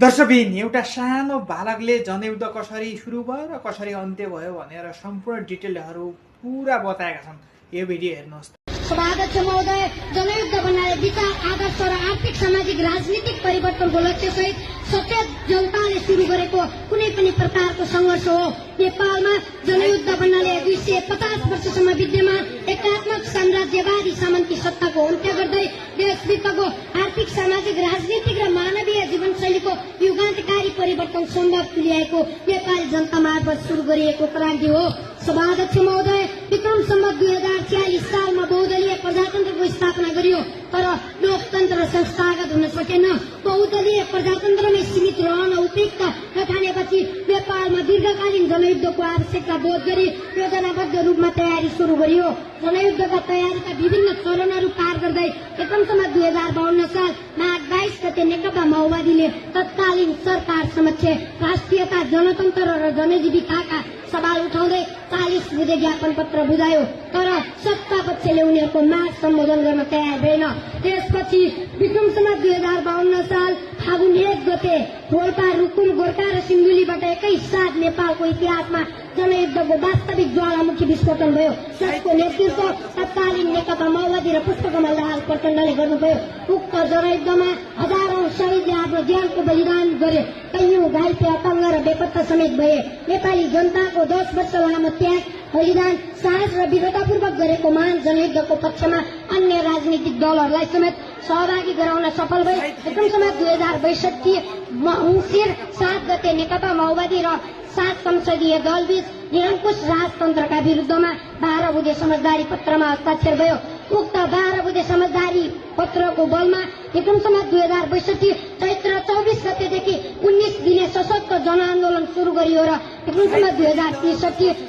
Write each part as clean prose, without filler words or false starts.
दर्शकबिन एउटा सानो बालकले जनयुद्ध कसरी सुरु भयो र कसरी अन्त्य भयो भनेर सम्पूर्ण डिटेलहरू पुरा बताएका छन्। यो भिडियो हेर्नुहोस्। स्वागत छ महोदय। जनयुद्ध भन्नाले विचार, आदर्श र आर्थिक सामाजिक राजनीतिक परिवर्तनको लक्ष्यसहित सचेत जनताले सुरु गरेको कुनै पनि प्रकारको संघर्ष हो। नेपालमा जनयुद्ध भन्नाले 250 वर्षसम्म विद्यमान एकात्मक साम्राज्यवादी सामन्ती सत्ताको अन्त्य गर्दै देशभित्रको आर्थिक सामाजिक राजनीतिक र मानवीय जीवनशैलीको युगान्तकारी परिवर्तन सम्भव तुल्याएको नेपाली जनता मार्फत सुरु गरिएको क्रान्ति हो। सभाध्यक्ष महोदय, विक्रम सम्वत 2046 सालमा बहुदलीय प्रजातन्त्रको स्थापना गरियो, तर लोकतन्त्र संस्थागत हुन सकेन। बहुदलीय प्रजातन्त्रमै सीमित रहन उपयुक्त नठानेपछि नेपालमा दीर्घकालीन जनयुद्धको आवश्यकता बोध गरी योजनाबद्ध रूपमा तयारी सुरु गरियो। जनयुद्धका तयारीका विभिन्न चरणहरू पार गर्दै विक्रम सम्वत 2052 साल माघ 22 गते नेकपा माओवादीले तत्कालीन सरकार समक्ष राष्ट्रियता, जनतन्त्र र जनजीविकाका सवाल उठाउँदै 40 बुँदे ज्ञापन पत्र बुझायो, तर सत्ता पक्षले उनीहरूको माग सम्बोधन गर्न तयार भएन। त्यसपछि विक्रम सम्वत 2052 साल फागुन 1 गते रोल्पा, रुकुम, गोर्खा र सिन्धुलीबाट एकै साथ नेपालको इतिहासमा जनयुद्धको वास्तविक ज्वालामुखी विस्फोटन भयो। जसको नेतृत्व तत्कालीन नेकपा माओवादी र पुष्पकमल दाहाल प्रचण्डले गर्नुभयो। उक्त जनयुद्धमा हजारौं शहीदले आफ्नो ज्यानको बलिदान गरे, कैयौं घाइते, अपङ्ग र बेपत्ता समेत भए। नेपाली जनताको 10 वर्ष लामो त्याग, बलिदान, साहस र विगतपूर्वक गरेको महान जनयुद्धको पक्षमा अन्य राजनीतिक दलहरूलाई समेत सहभागी गराउन सफल भए। विक्रम सम्वत 2062 मङ्सिर 7 गते नेकपा माओवादी र 7 संसदीय दलबीच निरङ्कुश राजतन्त्रका विरुद्धमा 12 बुँदे समझदारी पत्रमा हस्ताक्षर भयो। उक्त 12 बुँदे समझदारी पत्रको बलमा विक्रम सम्वत 2062 चैत्र 24 गतेदेखि 19 दिने सशक्त जनआन्दोलन सुरु गरियो र विक्रम सम्वत 2063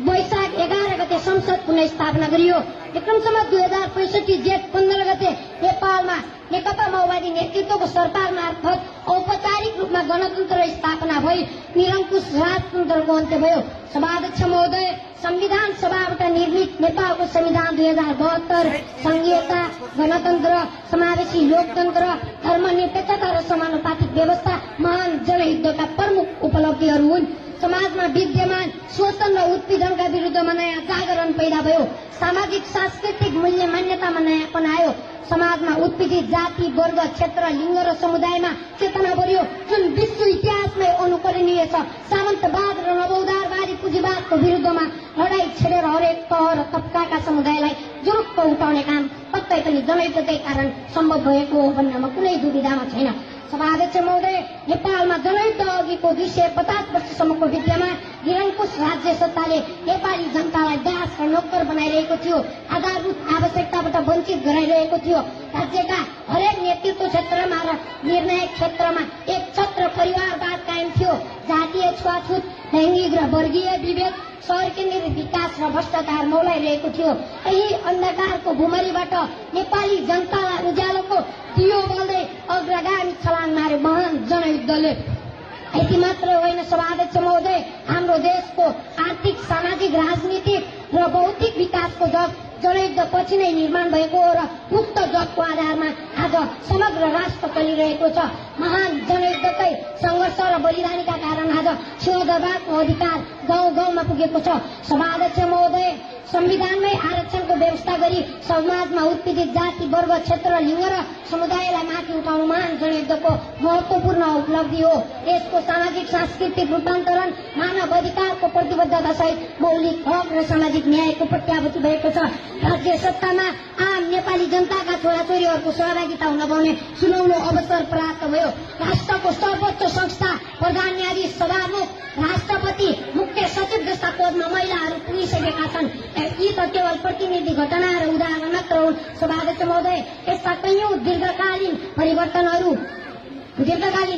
वैशाख 11 गते संसद पुनः स्थापना गरियो। विक्रम सम्वत 2065 जेठ 15 गते नेपालमा नेकपा माओवादी नेतृत्वको सरकार मार्फत औपचारिक रूपमा गणतन्त्र स्थापना भई निरङ्कुश राजतन्त्रको अन्त्य भयो। सभाध्यक्ष महोदय, संविधान सभाबाट निर्मित नेपालको संविधान 2072 संघीयता, गणतन्त्र, समावेशी लोकतन्त्र, धर्मनिरपेक्षता र समानुपातिक व्यवस्था महान जनयुद्धका प्रमुख उपलब्धिहरू हुन्। समाजमा विद्यमान शोषण र उत्पीडनका विरुद्धमा नयाँ जागरण पैदा भयो। सामाजिक सांस्कृतिक मूल्य मान्यतामा नयाँपन आयो। समाजमा उत्पीडित जाति, वर्ग, क्षेत्र, लिङ्ग र समुदायमा चेतना बढ्यो, जुन विश्व इतिहासमै अनुकरणीय छ। सामन्तवाद र नवोदारवादी पुँजीवादको विरुद्धमा लडाईँ छेडेर हरेक तह र तबकाका समुदायलाई जुरुक्क उठाउने काम पक्कै पनि जनयुद्धकै कारण सम्भव भएको हो भन्नमा कुनै दुविधामा छैन। सभाध्यक्ष महोदय, नेपालमा जनयुद्ध अघिको 250 वर्षसम्मको विद्यमान निरङ्कुश राज्य सत्ताले नेपाली जनतालाई दास र नोकर बनाइरहेको थियो, आधारभूत आवश्यकताबाट वञ्चित गराइरहेको थियो। राज्यका हरेक नेतृत्व क्षेत्रमा र निर्णायक क्षेत्रमा एक छत्र परिवारवाद कायम थियो। जातीय छुवाछुत, लैङ्गिक र वर्गीय विभेद, शहर केन्द्रित विकास र भ्रष्टाचार मौलाइरहेको थियो। यही अन्धकारको भुमरीबाट नेपाली जनतालाई उज्यालोको दियो बल्दै अग्रगामी छलाङ मार्यो महान जनयुद्धले। यति मात्र होइन सभाध्यक्ष महोदय, हाम्रो देशको आर्थिक, सामाजिक, राजनीतिक र भौतिक विकासको जग जनयुद्ध पछि नै निर्माण भएको हो र उक्त जगको आधारमा आज समग्र राष्ट्र चलिरहेको छ। महान जनयुद्धकै संघर्ष र बलिदानीका कारण आज सिंहदरबारको अधिकार गाउँ गाउँमा पुगेको छ। सभाध्यक्ष महोदय, संविधानमै आरक्षणको व्यवस्था गरी समाजमा उत्पीडित जाति, वर्ग, क्षेत्र, लिङ्ग र समुदायलाई माथि उठाउनु महान जनयुद्धको महत्वपूर्ण उपलब्धि हो। देशको सामाजिक सांस्कृतिक रूपान्तरण मानव अधिकारको प्रतिबद्धतासहित मौलिक हक र सामाजिक न्यायको प्रत्याभूति भएको छ। राज्य सत्तामा आम नेपाली जनताका छोराछोरीहरूको सहभागिता हुन पाउने सुनौलो अवसर प्राप्त भयो। राष्ट्रको सर्वोच्च संस्था, प्रधान न्यायाधीश, सभामुख, राष्ट्रपति, मुख्य सचिव जस्ता पदमा महिलाहरू पुगिसकेका छन्। यी त केवल प्रतिनिधि घटना र उदाहरण मात्र हुन्। सभाध्यक्ष महोदय, यस्ता कैयौं दीर्घकालीन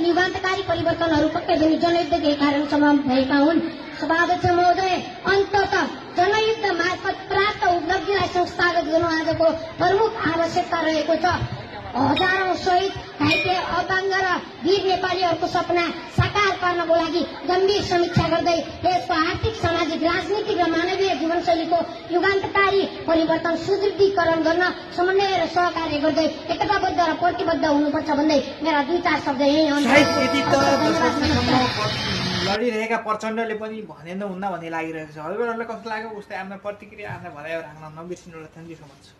युगान्तकारी परिवर्तनहरू पक्कै पनि जनयुद्धकै कारण सम्भव भएका हुन्। सभाध्यक्ष महोदय, अन्ततः जनयुद्ध मार्फत प्राप्त उपलब्धिलाई संस्थागत गर्नु आजको प्रमुख आवश्यकता रहेको छ। हजारौं शहीद घाइते अपाङ्ग र वीर नेपालीहरूको सपना साकार पार्नको लागि गम्भीर समीक्षा गर्दै देशको आर्थिक सामाजिक राजनीतिक र मानवीय जीवनशैलीको युगान्तकारी परिवर्तन सुदृढीकरण गर्न समन्वय र सहकार्य गर्दै एकताबद्ध र प्रतिबद्ध हुनुपर्छ भन्दै मेरा 2-4 शब्द यही सायद यति त 10 वर्षसम्म लडिरहेका प्रचण्डले पनि भनेन हुन्न भन्ने लागिरहेको छ। हजुरहरूलाई कस्तो लाग्यो? उस्तै आफ्नो प्रतिक्रिया, आफ्नो भनाइहरू राख्न नबिर्सिनु होला। Thank you so much.